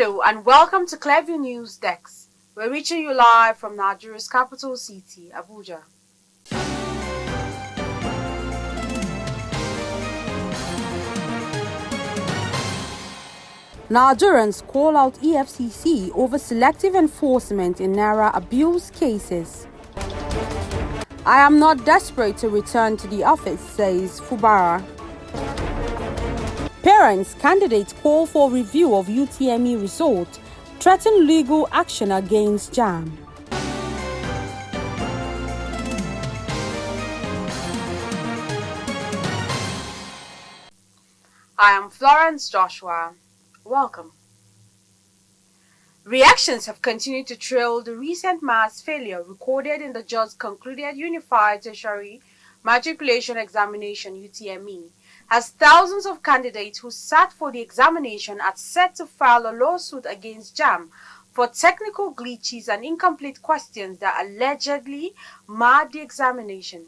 Hello and welcome to Clearview News Desk. We're reaching you live from Nigeria's capital city, Abuja. Nigerians call out Efcc over selective enforcement in naira abuse cases. I am not desperate to return to the office, says Fubara. Parents, candidates call for review of UTME result, threaten legal action against JAM. I am Florence Joshua. Welcome. Reactions have continued to trail the recent mass failure recorded in the just concluded Unified Tertiary Matriculation Examination (UTME), as thousands of candidates who sat for the examination are set to file a lawsuit against JAM for technical glitches and incomplete questions that allegedly marred the examination.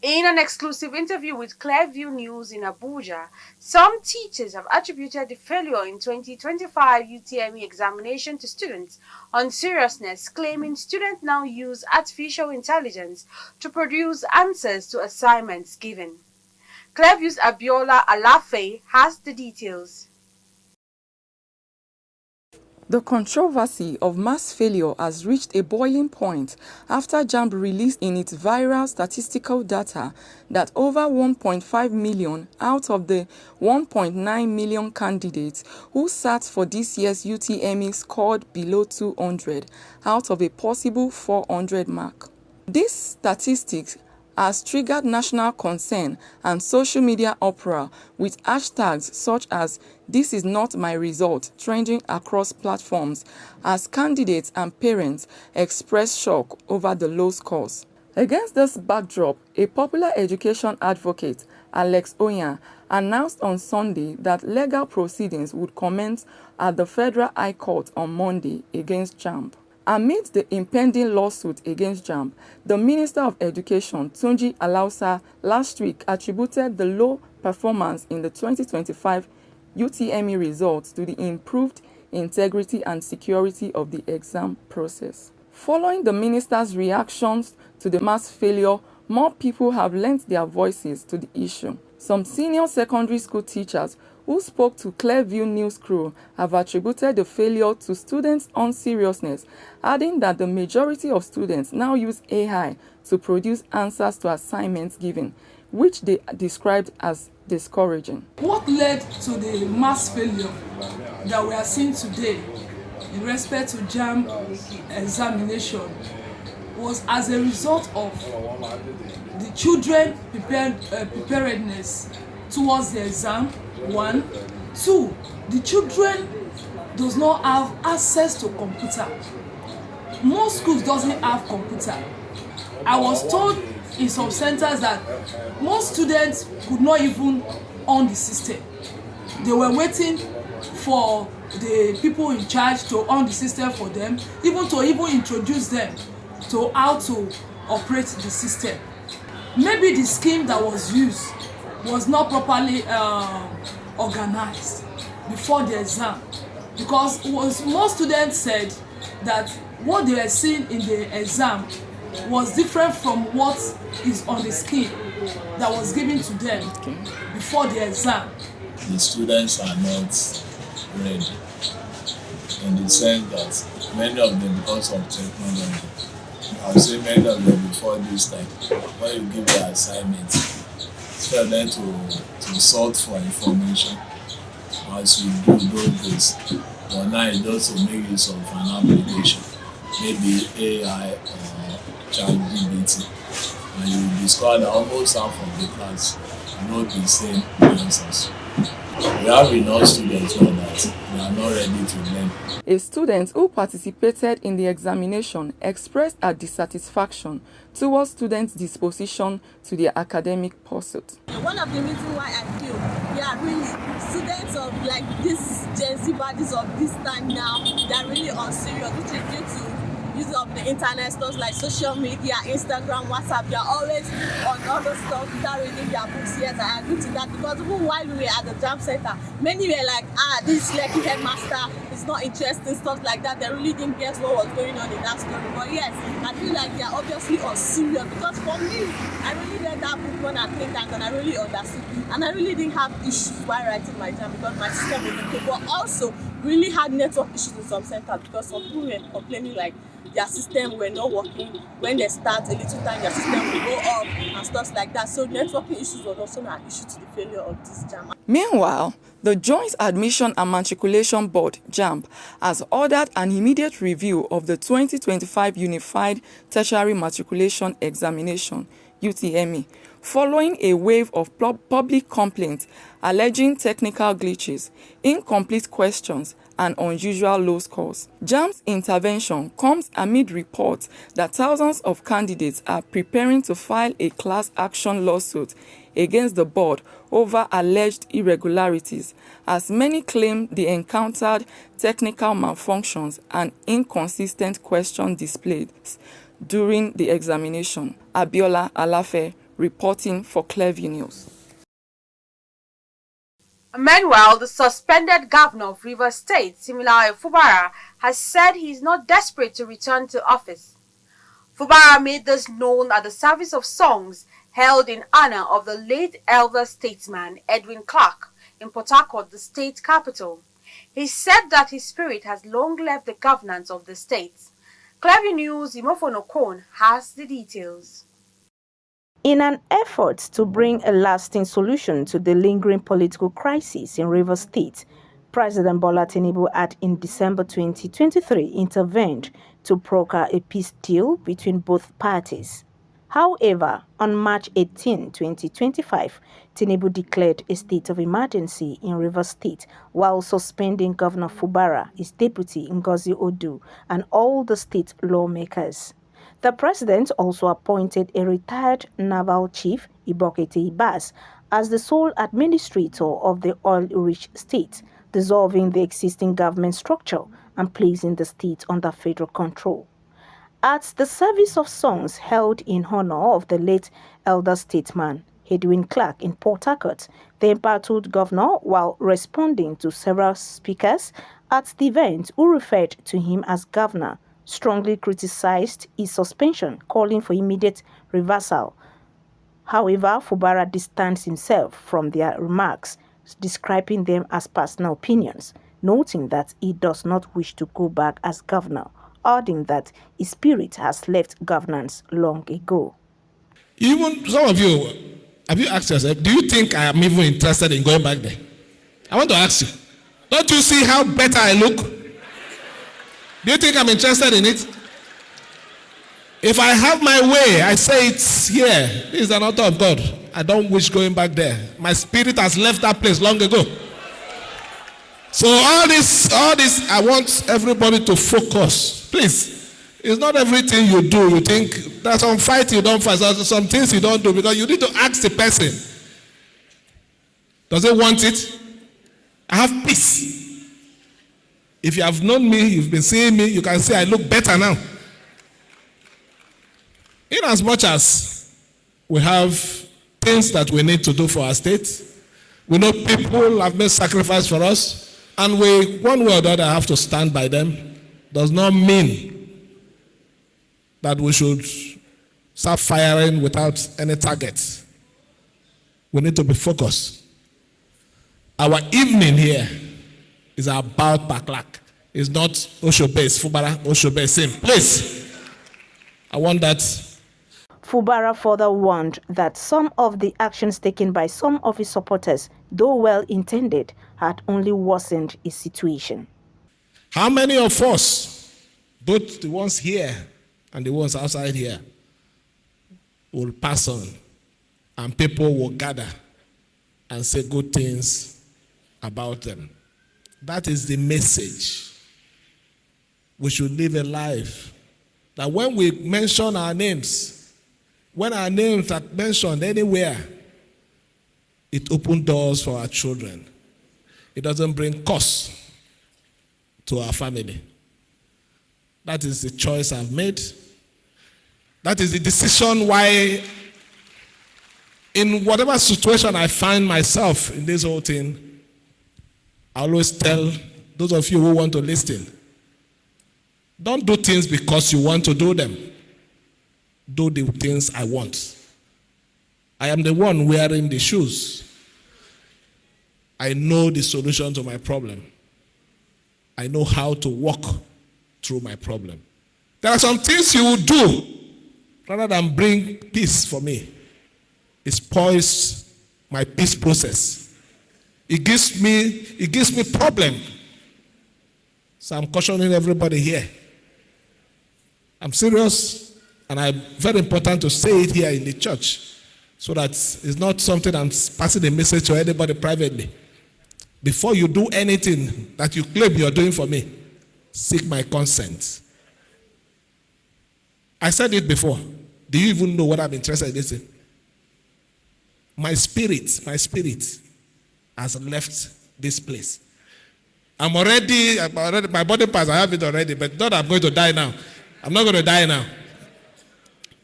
In an exclusive interview with Clearview News in Abuja, some teachers have attributed the failure in 2025 UTME examination to students' unseriousness, claiming students now use artificial intelligence to produce answers to assignments given. Clearview's Abiola Alafe has the details. The controversy of mass failure has reached a boiling point after JAMB released in its viral statistical data that over 1.5 million out of the 1.9 million candidates who sat for this year's UTME scored below 200 out of a possible 400 mark. These statistics has triggered national concern and social media uproar, with hashtags such as "This is not my result" trending across platforms as candidates and parents express shock over the low scores. Against this backdrop, a popular education advocate, Alex Oyan, announced on Sunday that legal proceedings would commence at the Federal High Court on Monday against JAMB. Amid the impending lawsuit against JAMB, the Minister of Education, Tunji Alausa, last week attributed the low performance in the 2025 UTME results to the improved integrity and security of the exam process. Following the minister's reactions to the mass failure, more people have lent their voices to the issue. Some senior secondary school teachers who spoke to Clearview News crew have attributed the failure to students' unseriousness, adding that the majority of students now use AI to produce answers to assignments given, which they described as discouraging. What led to the mass failure that we are seeing today in respect to JAM examination was as a result of the children preparedness towards the exam. 1, 2, the children does not have access to computer. Most schools doesn't have computer. I was told in some centers that most students could not even on the system. They were waiting for the people in charge to on the system for them, even introduce them to how to operate the system. Maybe the scheme that was used was not properly organized before the exam, because most students said that what they were seeing in the exam was different from what is on the scheme that was given to them before the exam. The students are not ready in the sense that many of them, because of technology, I'll say many of them before this time, when you give the assignment, tell them to sort for information as you do this. But now it does to make use of an application, maybe AI or ChatGPT, and you will discover that almost half of the class know the same answers. We have enough students now that they are not ready to learn. A student who participated in the examination expressed her dissatisfaction towards students' disposition to their academic pursuit. One of the reasons why I feel, really, students of like this Gen Z bodies of this time now, they are really unserious, which is due to, use of the internet, stuff like social media, Instagram, WhatsApp. They are always on other stuff without reading their books. Yes, I agree to that, because even while we were at the jam center, many were like, this lucky headmaster is not interesting, stuff like that. They really didn't get what was going on in that story. But yes, I feel like they are obviously unserious, because for me, I really read that book when I came down and I really understood, and I really didn't have issues while writing my jam because my system was okay. But also really had network issues in some centers, because some people were complaining like their system were not working. When they start a little time, their system will go off and stuff like that. So networking issues was also an issue to the failure of this jam. Meanwhile, the Joint Admission and Matriculation Board (JAMB) has ordered an immediate review of the 2025 Unified Tertiary Matriculation Examination (UTME) following a wave of public complaints alleging technical glitches, incomplete questions, and unusual low scores. JAMB's intervention comes amid reports that thousands of candidates are preparing to file a class action lawsuit against the board over alleged irregularities, as many claim they encountered technical malfunctions and inconsistent question displays during the examination. Abiola Alafe reporting for Clearview News. Meanwhile, the suspended governor of Rivers State, Siminalayi Fubara, has said he is not desperate to return to office. Fubara made this known at the service of songs held in honor of the late elder statesman Edwin Clark in Port Harcourt, the state capital. He said that his spirit has long left the governance of the state. Clearview News' Imofono Okon has the details. In an effort to bring a lasting solution to the lingering political crisis in Rivers State, President Bola Tinubu had in December 2023 intervened to broker a peace deal between both parties. However, on March 18, 2025, Tinubu declared a state of emergency in Rivers State while suspending Governor Fubara, his deputy Ngozi Odu, and all the state lawmakers. The president also appointed a retired naval chief, Ibokete Ibas, as the sole administrator of the oil-rich state, dissolving the existing government structure and placing the state under federal control. At the service of songs held in honor of the late elder statesman, Edwin Clark in Port Harcourt, the embattled governor, while responding to several speakers at the event who referred to him as governor, strongly criticized his suspension, calling for immediate reversal. However, Fubara distanced himself from their remarks, describing them as personal opinions, noting that he does not wish to go back as governor, adding that his spirit has left governance long ago. Even some of you, have you asked yourself, do you think I am even interested in going back there? I want to ask you, don't you see how better I look? Do you think I'm interested in it? If I have my way, I say it's here. This is an author of God. I don't wish going back there. My spirit has left that place long ago. So all this, I want everybody to focus. Please, it's not everything you do. You think there's some fight you don't fight, there's some things you don't do, because you need to ask the person, does he want it? I have peace. If you have known me, you've been seeing me, you can say I look better now. In as much as we have things that we need to do for our state, we know people have made sacrifice for us, and we, one way or the other, have to stand by them, does not mean that we should start firing without any targets. We need to be focused. Our evening here is about Baklak. It's not Osho-based, Fubara, Osho-based, same. Please, I want that. Fubara further warned that some of the actions taken by some of his supporters, though well-intended, had only worsened his situation. How many of us, both the ones here and the ones outside here, will pass on and people will gather and say good things about them? That is the message. We should live a life that when we mention our names, when our names are mentioned anywhere, it opens doors for our children. It doesn't bring cost to our family. That is the choice I've made. That is the decision why, in whatever situation I find myself in this whole thing, I always tell those of you who want to listen, don't do things because you want to do them. Do the things I want. I am the one wearing the shoes. I know the solution to my problem. I know how to walk through my problem. There are some things you will do rather than bring peace for me. It spoils my peace process. It gives me problem. So I'm cautioning everybody here. I'm serious, and it's very important to say it here in the church so that it's not something I'm passing a message to anybody privately. Before you do anything that you claim you're doing for me, seek my consent. I said it before. Do you even know what I'm interested in this? My spirit has left this place. I'm already, my body parts, I have it already, but not I'm going to die now. I'm not going to die now.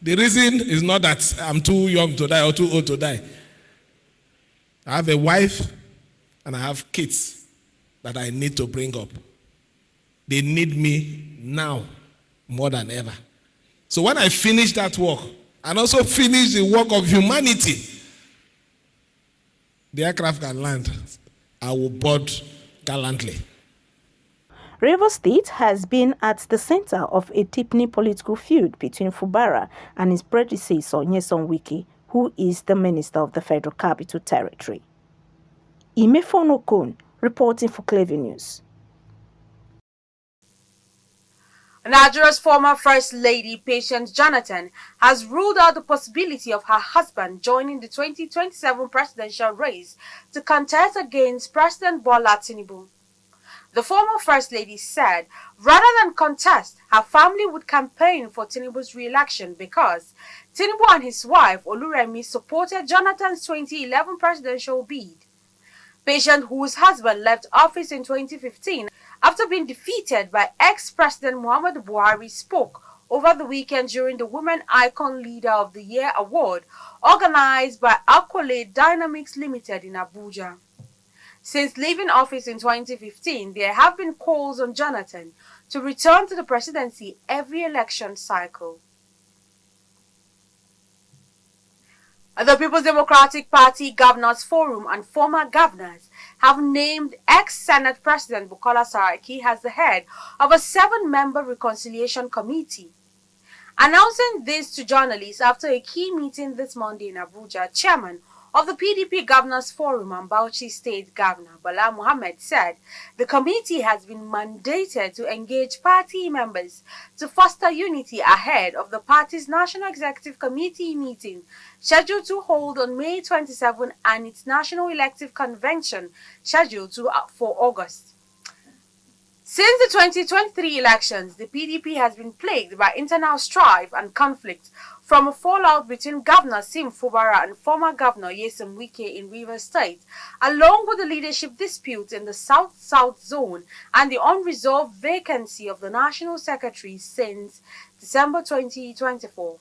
The reason is not that I'm too young to die or too old to die. I have a wife and I have kids that I need to bring up. They need me now more than ever. So when I finish that work and also finish the work of humanity, the aircraft can land. I will board gallantly. Rivers State has been at the center of a deepening political feud between Fubara and his predecessor, Nyesom Wike, who is the Minister of the Federal Capital Territory. Imefon Okon, reporting for Clever News. Nigeria's former First Lady, Patience Jonathan, has ruled out the possibility of her husband joining the 2027 presidential race to contest against President Bola Tinubu. The former First Lady said rather than contest, her family would campaign for Tinubu's re-election because Tinubu and his wife Oluremi supported Jonathan's 2011 presidential bid. Patient, whose husband left office in 2015 after being defeated by ex-President Muhammadu Buhari, spoke over the weekend during the Women Icon Leader of the Year award organized by Accolade Dynamics Limited in Abuja. Since leaving office in 2015, there have been calls on Jonathan to return to the presidency every election cycle. The People's Democratic Party Governors Forum and former governors have named ex-Senate President Bukola Saraki as the head of a 7-member reconciliation committee. Announcing this to journalists after a key meeting this Monday in Abuja, Chairman of the PDP Governors Forum and Bauchi State Governor Bala Mohammed said the committee has been mandated to engage party members to foster unity ahead of the party's National Executive Committee meeting scheduled to hold on May 27 and its National Elective Convention scheduled for August. Since the 2023 elections, the PDP has been plagued by internal strife and conflict from a fallout between Governor Sim Fubara and former Governor Nyesom Wike in Rivers State, along with the leadership disputes in the South-South zone and the unresolved vacancy of the National Secretary since December 2024.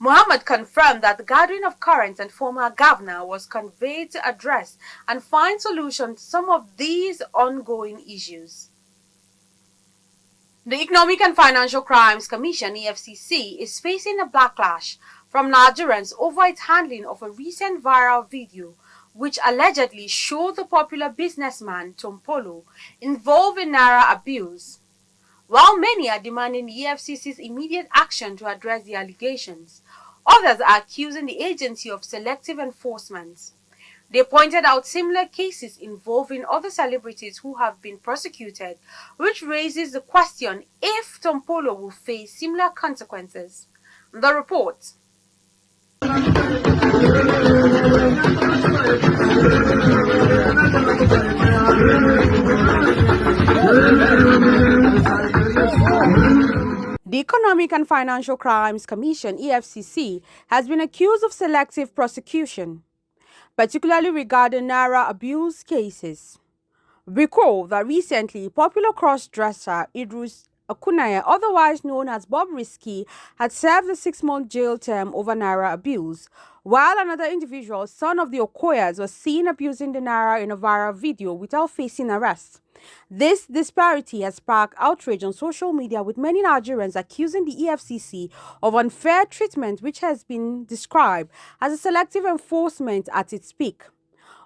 Mohammed confirmed that the gathering of current and former governor was conveyed to address and find solutions to some of these ongoing issues. The Economic and Financial Crimes Commission, EFCC, is facing a backlash from Nigerians over its handling of a recent viral video which allegedly showed the popular businessman Tompolo involved in naira abuse. While many are demanding the EFCC's immediate action to address the allegations, others are accusing the agency of selective enforcement. They pointed out similar cases involving other celebrities who have been prosecuted, which raises the question if Tompolo will face similar consequences. The report. The Economic and Financial Crimes Commission, EFCC, has been accused of selective prosecution, particularly regarding naira abuse cases. Recall that recently, popular cross-dresser Idris Okunaya, otherwise known as Bob Risky, had served a 6-month jail term over Naira abuse, while another individual, son of the Okoyas, was seen abusing the Naira in a viral video without facing arrest. This disparity has sparked outrage on social media, with many Nigerians accusing the Efcc of unfair treatment, which has been described as a selective enforcement at its peak.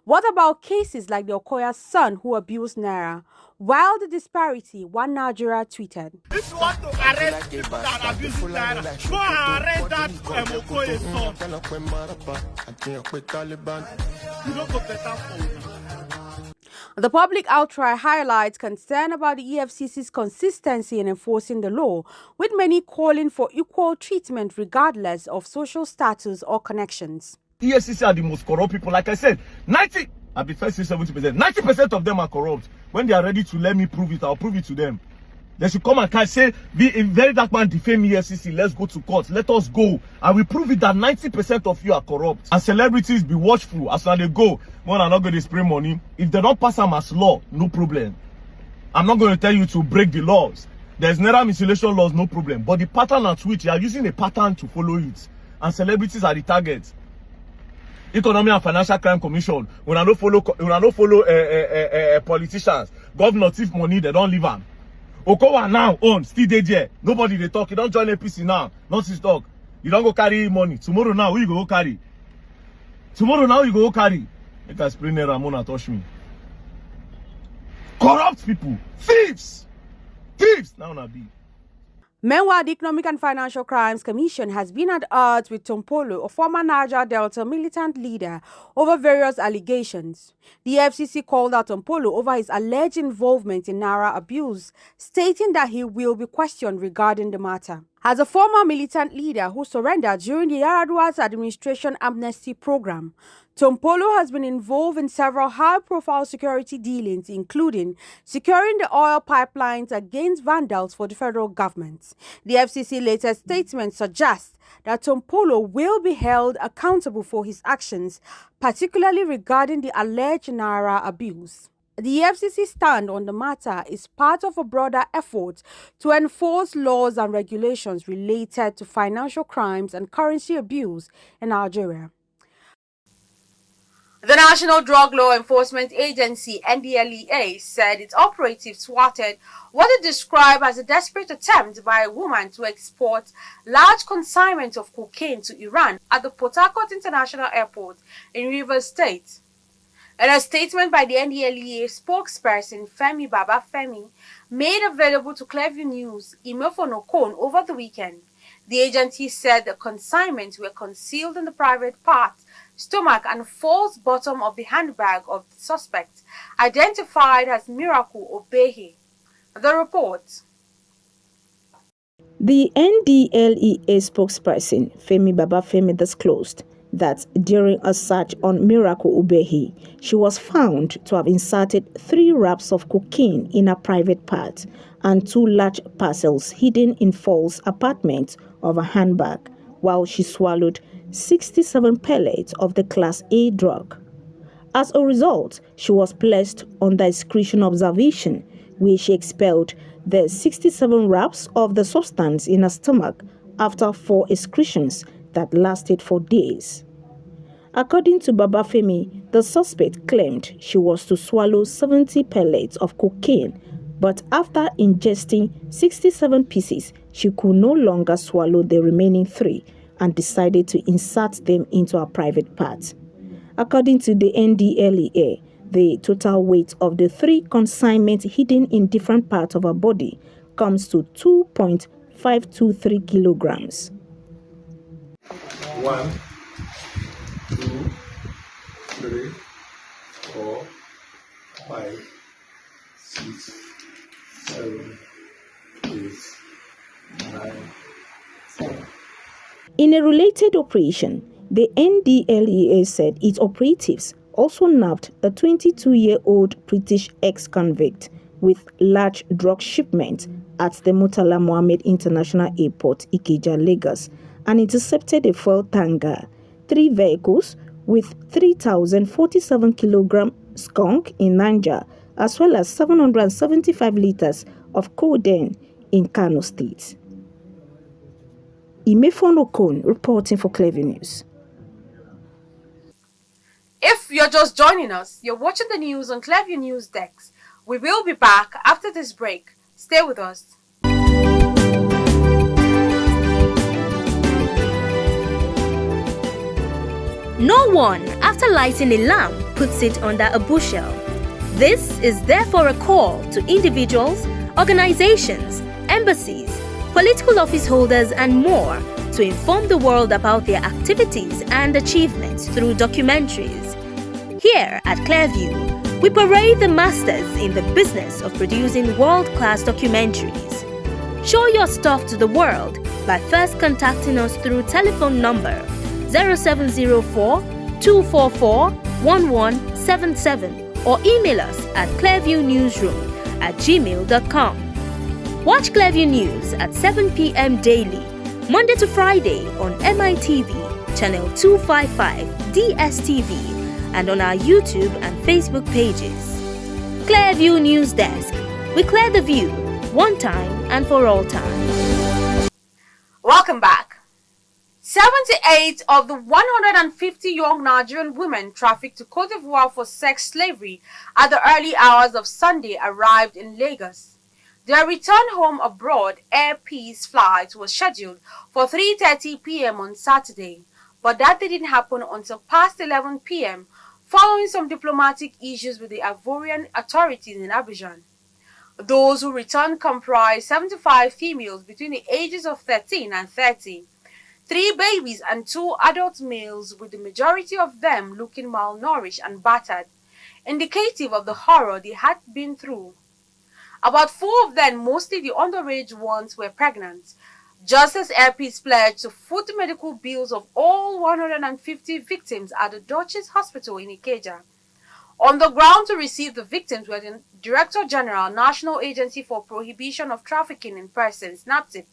What about cases like the Okoya's son who abused Naira? While the disparity, one Nigeria tweeted, "If you want to arrest people that abuse Naira, go and arrest that Okoye's son. You don't go better for you." The public outcry highlights concern about the EFCC's consistency in enforcing the law, with many calling for equal treatment regardless of social status or connections. EFCC are the most corrupt people. Like I said, 70% of them are corrupt. When they are ready to let me prove it, I'll prove it to them. They should come and say, "Be a very dark man, defame EFCC, let's go to court, let us go." And we prove it that 90% of you are corrupt. And celebrities, be watchful as they go. One are not going to spray money. If they don't pass them as law, no problem. I'm not going to tell you to break the laws. There's naira mutilation laws, no problem. But the pattern at which you are using a pattern to follow it. And celebrities are the target. Economic and Financial Crime Commission, when I don't follow politicians, governor thief money, they don't leave them. Okowa now own, still there. Nobody they talk. You don't join APC now. Not his talk. You don't go carry money. Tomorrow now, who you go carry? Tomorrow now, you go carry. Make us spray Ramona touch me. Corrupt people. Thieves. Thieves. Now na be. Meanwhile, the Economic and Financial Crimes Commission has been at odds with Tompolo, a former Niger Delta militant leader, over various allegations. The FCC called out Tompolo over his alleged involvement in Naira abuse, stating that he will be questioned regarding the matter. As a former militant leader who surrendered during the Yaradua's administration amnesty program, Tompolo has been involved in several high-profile security dealings, including securing the oil pipelines against vandals for the federal government. The FCC latest statement suggests that Tompolo will be held accountable for his actions, particularly regarding the alleged Naira abuse. The FCC stand on the matter is part of a broader effort to enforce laws and regulations related to financial crimes and currency abuse in Nigeria. The National Drug Law Enforcement Agency, NDLEA, said its operatives thwarted what it described as a desperate attempt by a woman to export large consignments of cocaine to Iran at the Port Harcourt International Airport in Rivers State. In a statement by the NDLEA spokesperson Femi Babafemi, made available to Clearview News, email from Okon over the weekend, the agency said the consignments were concealed in the private part, stomach and false bottom of the handbag of the suspect, identified as Miracle Obehi. The report. The NDLEA spokesperson, Femi Babafemi, disclosed that during a search on Miracle Ubehi, she was found to have inserted 3 wraps of cocaine in her private part and 2 large parcels hidden in false apartment of a handbag, while she swallowed 67 pellets of the Class A drug. As a result, she was placed under excretion observation, where she expelled the 67 wraps of the substance in her stomach after 4 excretions that lasted for days. According to Babafemi, the suspect claimed she was to swallow 70 pellets of cocaine, but after ingesting 67 pieces, she could no longer swallow the remaining 3 and decided to insert them into her private part. According to the NDLEA, the total weight of the 3 consignments hidden in different parts of her body comes to 2.523 kilograms. 1, 2, 3, 4, 5, 6, 7, 8, 9, 10. In a related operation, the NDLEA said its operatives also nabbed a 22-year-old British ex-convict with large drug shipments at the Murtala Mohammed International Airport, Ikeja, Lagos, and intercepted a fuel tanker, 3 vehicles with 3,047 kilogram skunk in Niger, as well as 775 liters of codeine in Kano State. Imefon Okon reporting for Clever News. If you're just joining us, you're watching the news on Clever News Dex. We will be back after this break. Stay with us. No one, after lighting a lamp, puts it under a bushel. This is therefore a call to individuals, organizations, embassies, political office holders, and more to inform the world about their activities and achievements through documentaries. Here at Clearview, we parade the masters in the business of producing world-class documentaries. Show your stuff to the world by first contacting us through telephone number 0704 244 1177 or email us at clearviewnewsroom@gmail.com. Watch Clearview News at 7 p.m. daily, Monday to Friday on MITV, channel 255, DSTV, and on our YouTube and Facebook pages. Clearview News Desk. We clear the view, one time and for all time. Welcome back. 78 of the 150 young Nigerian women trafficked to Cote d'Ivoire for sex slavery at the early hours of Sunday arrived in Lagos. Their return home abroad Air Peace flight was scheduled for 3:30 p.m. on Saturday, but that didn't happen until past 11 p.m. following some diplomatic issues with the Ivorian authorities in Abidjan. Those who returned comprised 75 females between the ages of 13 and 30, 3 babies and 2 adult males, with the majority of them looking malnourished and battered, indicative of the horror they had been through. About 4 of them, mostly the underage ones, were pregnant, just as Air Peace pledged to foot the medical bills of all 150 victims at the Duchess Hospital in Ikeja. On the ground to receive the victims were the Director General, National Agency for Prohibition of Trafficking in Persons, NAPTIP,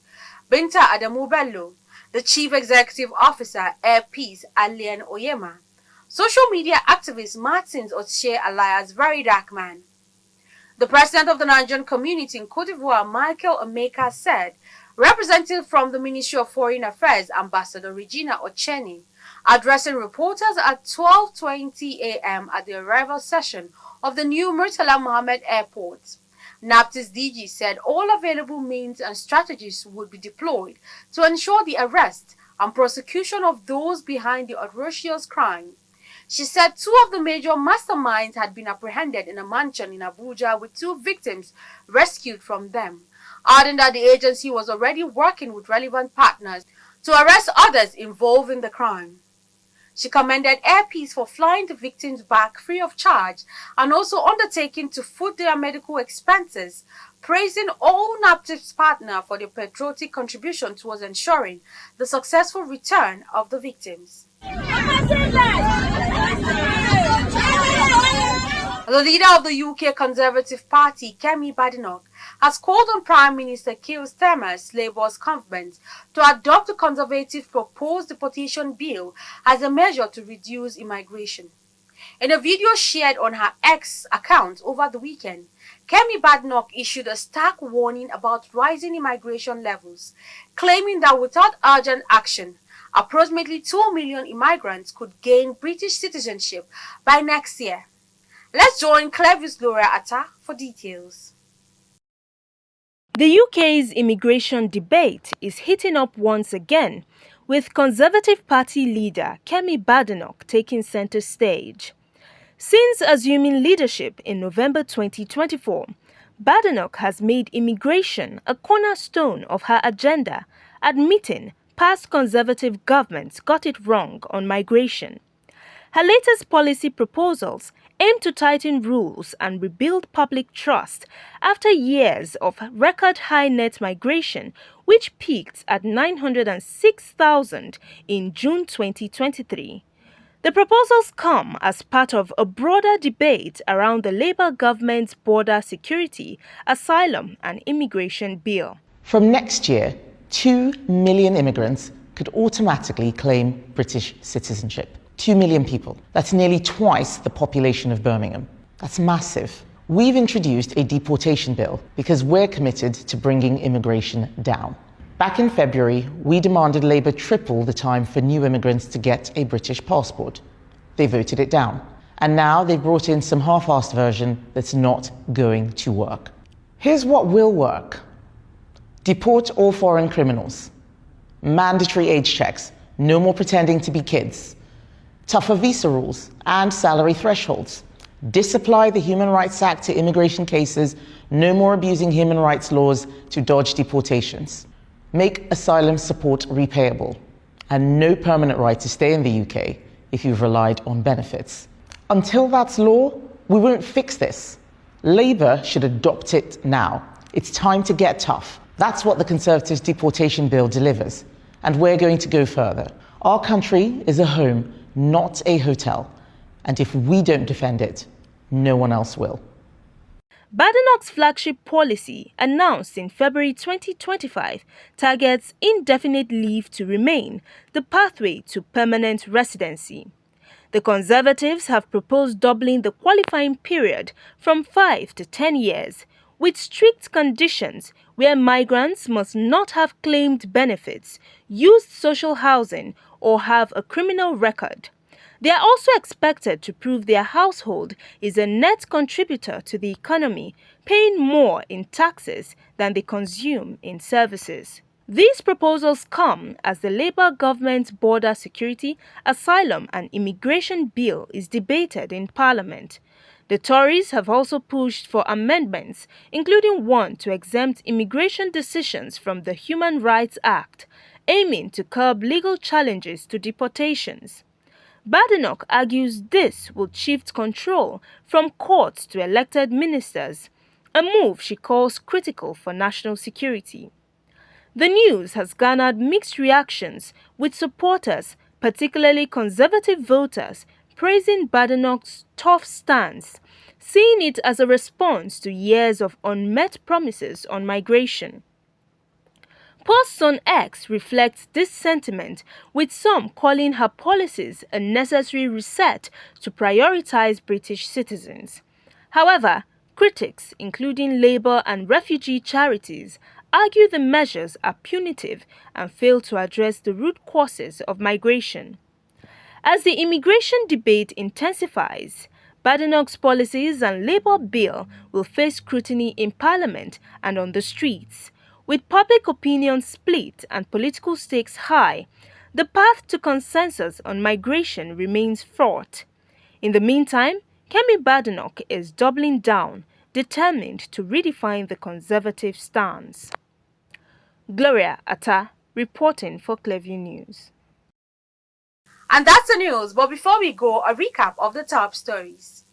Binta Adamu Bello, the Chief Executive Officer, Air Peace, Alien Oyema, social media activist Martins Otshe alias Very Dark Man. The president of the Nigerian community in Cote d'Ivoire, Michael Emeka, said, representative from the Ministry of Foreign Affairs, Ambassador Regina Ocheni, addressing reporters at 12:20 a.m. at the arrival session of the new Murtala Mohammed Airport. NAPTI's DG said all available means and strategies would be deployed to ensure the arrest and prosecution of those behind the atrocious crime. She said 2 of the major masterminds had been apprehended in a mansion in Abuja, with 2 victims rescued from them, adding that the agency was already working with relevant partners to arrest others involved in the crime. She commended Air Peace for flying the victims back free of charge and also undertaking to foot their medical expenses, praising all NAPTIP's partners for their patriotic contribution towards ensuring the successful return of the victims. The leader of the UK Conservative Party, Kemi Badenoch, has called on Prime Minister Keir Starmer's Labour's government to adopt the Conservative proposed deportation bill as a measure to reduce immigration. In a video shared on her X account over the weekend, Kemi Badenoch issued a stark warning about rising immigration levels, claiming that without urgent action, approximately 2 million immigrants could gain British citizenship by next year. Let's join Clevis Gloria Atta for details. The UK's immigration debate is heating up once again, with Conservative Party leader Kemi Badenoch taking centre stage. Since assuming leadership in November 2024, Badenoch has made immigration a cornerstone of her agenda, admitting past Conservative governments got it wrong on migration. Her latest policy proposals aim to tighten rules and rebuild public trust after years of record-high net migration, which peaked at 906,000 in June 2023. The proposals come as part of a broader debate around the Labour government's border security, asylum and immigration bill. From next year, 2 million immigrants could automatically claim British citizenship. 2 million people. That's nearly twice the population of Birmingham. That's massive. We've introduced a deportation bill because we're committed to bringing immigration down. Back in February, we demanded Labour triple the time for new immigrants to get a British passport. They voted it down. And now they've brought in some half-assed version that's not going to work. Here's what will work. Deport all foreign criminals. Mandatory age checks. No more pretending to be kids. Tougher visa rules and salary thresholds. Disapply the Human Rights Act to immigration cases. No more abusing human rights laws to dodge deportations. Make asylum support repayable. And no permanent right to stay in the UK if you've relied on benefits. Until that's law, we won't fix this. Labour should adopt it now. It's time to get tough. That's what the Conservatives' deportation bill delivers. And we're going to go further. Our country is a home, not a hotel. And if we don't defend it, no one else will. Badenoch's flagship policy, announced in February 2025, targets indefinite leave to remain, the pathway to permanent residency. The Conservatives have proposed doubling the qualifying period from 5 to 10 years, with strict conditions where migrants must not have claimed benefits, used social housing, or have a criminal record. They are also expected to prove their household is a net contributor to the economy, paying more in taxes than they consume in services. These proposals come as the Labour government's border security, asylum and immigration bill is debated in Parliament. The Tories have also pushed for amendments, including one to exempt immigration decisions from the Human Rights Act, aiming to curb legal challenges to deportations. Badenoch argues this would shift control from courts to elected ministers, a move she calls critical for national security. The news has garnered mixed reactions, with supporters, particularly Conservative voters, praising Badenoch's tough stance, seeing it as a response to years of unmet promises on migration. Posts on X reflect this sentiment, with some calling her policies a necessary reset to prioritize British citizens. However, critics, including Labour and refugee charities, argue the measures are punitive and fail to address the root causes of migration. As the immigration debate intensifies, Badenoch's policies and Labour bill will face scrutiny in Parliament and on the streets. With public opinion split and political stakes high, the path to consensus on migration remains fraught. In the meantime, Kemi Badenoch is doubling down, determined to redefine the Conservative stance. Gloria Atta, reporting for Clearview News. And that's the news, but before we go, a recap of the top stories.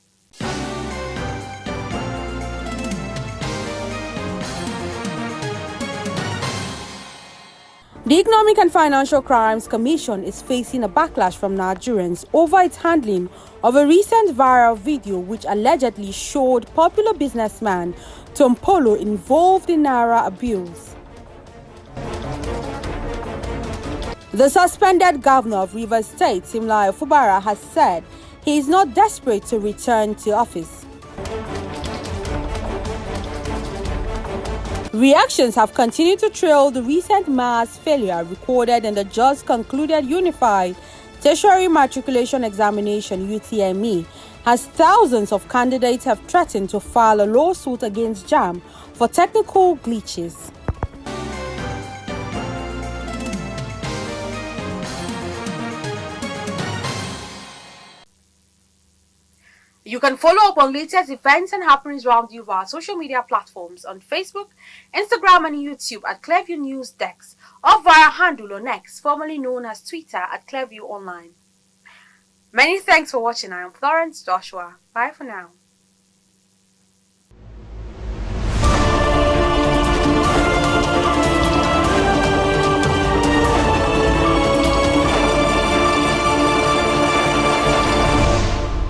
The Economic and Financial Crimes Commission is facing a backlash from Nigerians over its handling of a recent viral video which allegedly showed popular businessman Tompolo involved in naira abuse. The suspended governor of Rivers State, Simlayo Fubara, has said he is not desperate to return to office. Reactions have continued to trail the recent mass failure recorded in the just concluded Unified Tertiary Matriculation Examination (UTME), as thousands of candidates have threatened to file a lawsuit against JAMB for technical glitches. You can follow up on latest events and happenings around you via social media platforms on Facebook, Instagram and YouTube at Clearview News Dex, or via handle on X, formerly known as Twitter at Clearview Online. Many thanks for watching. I am Florence Joshua. Bye for now.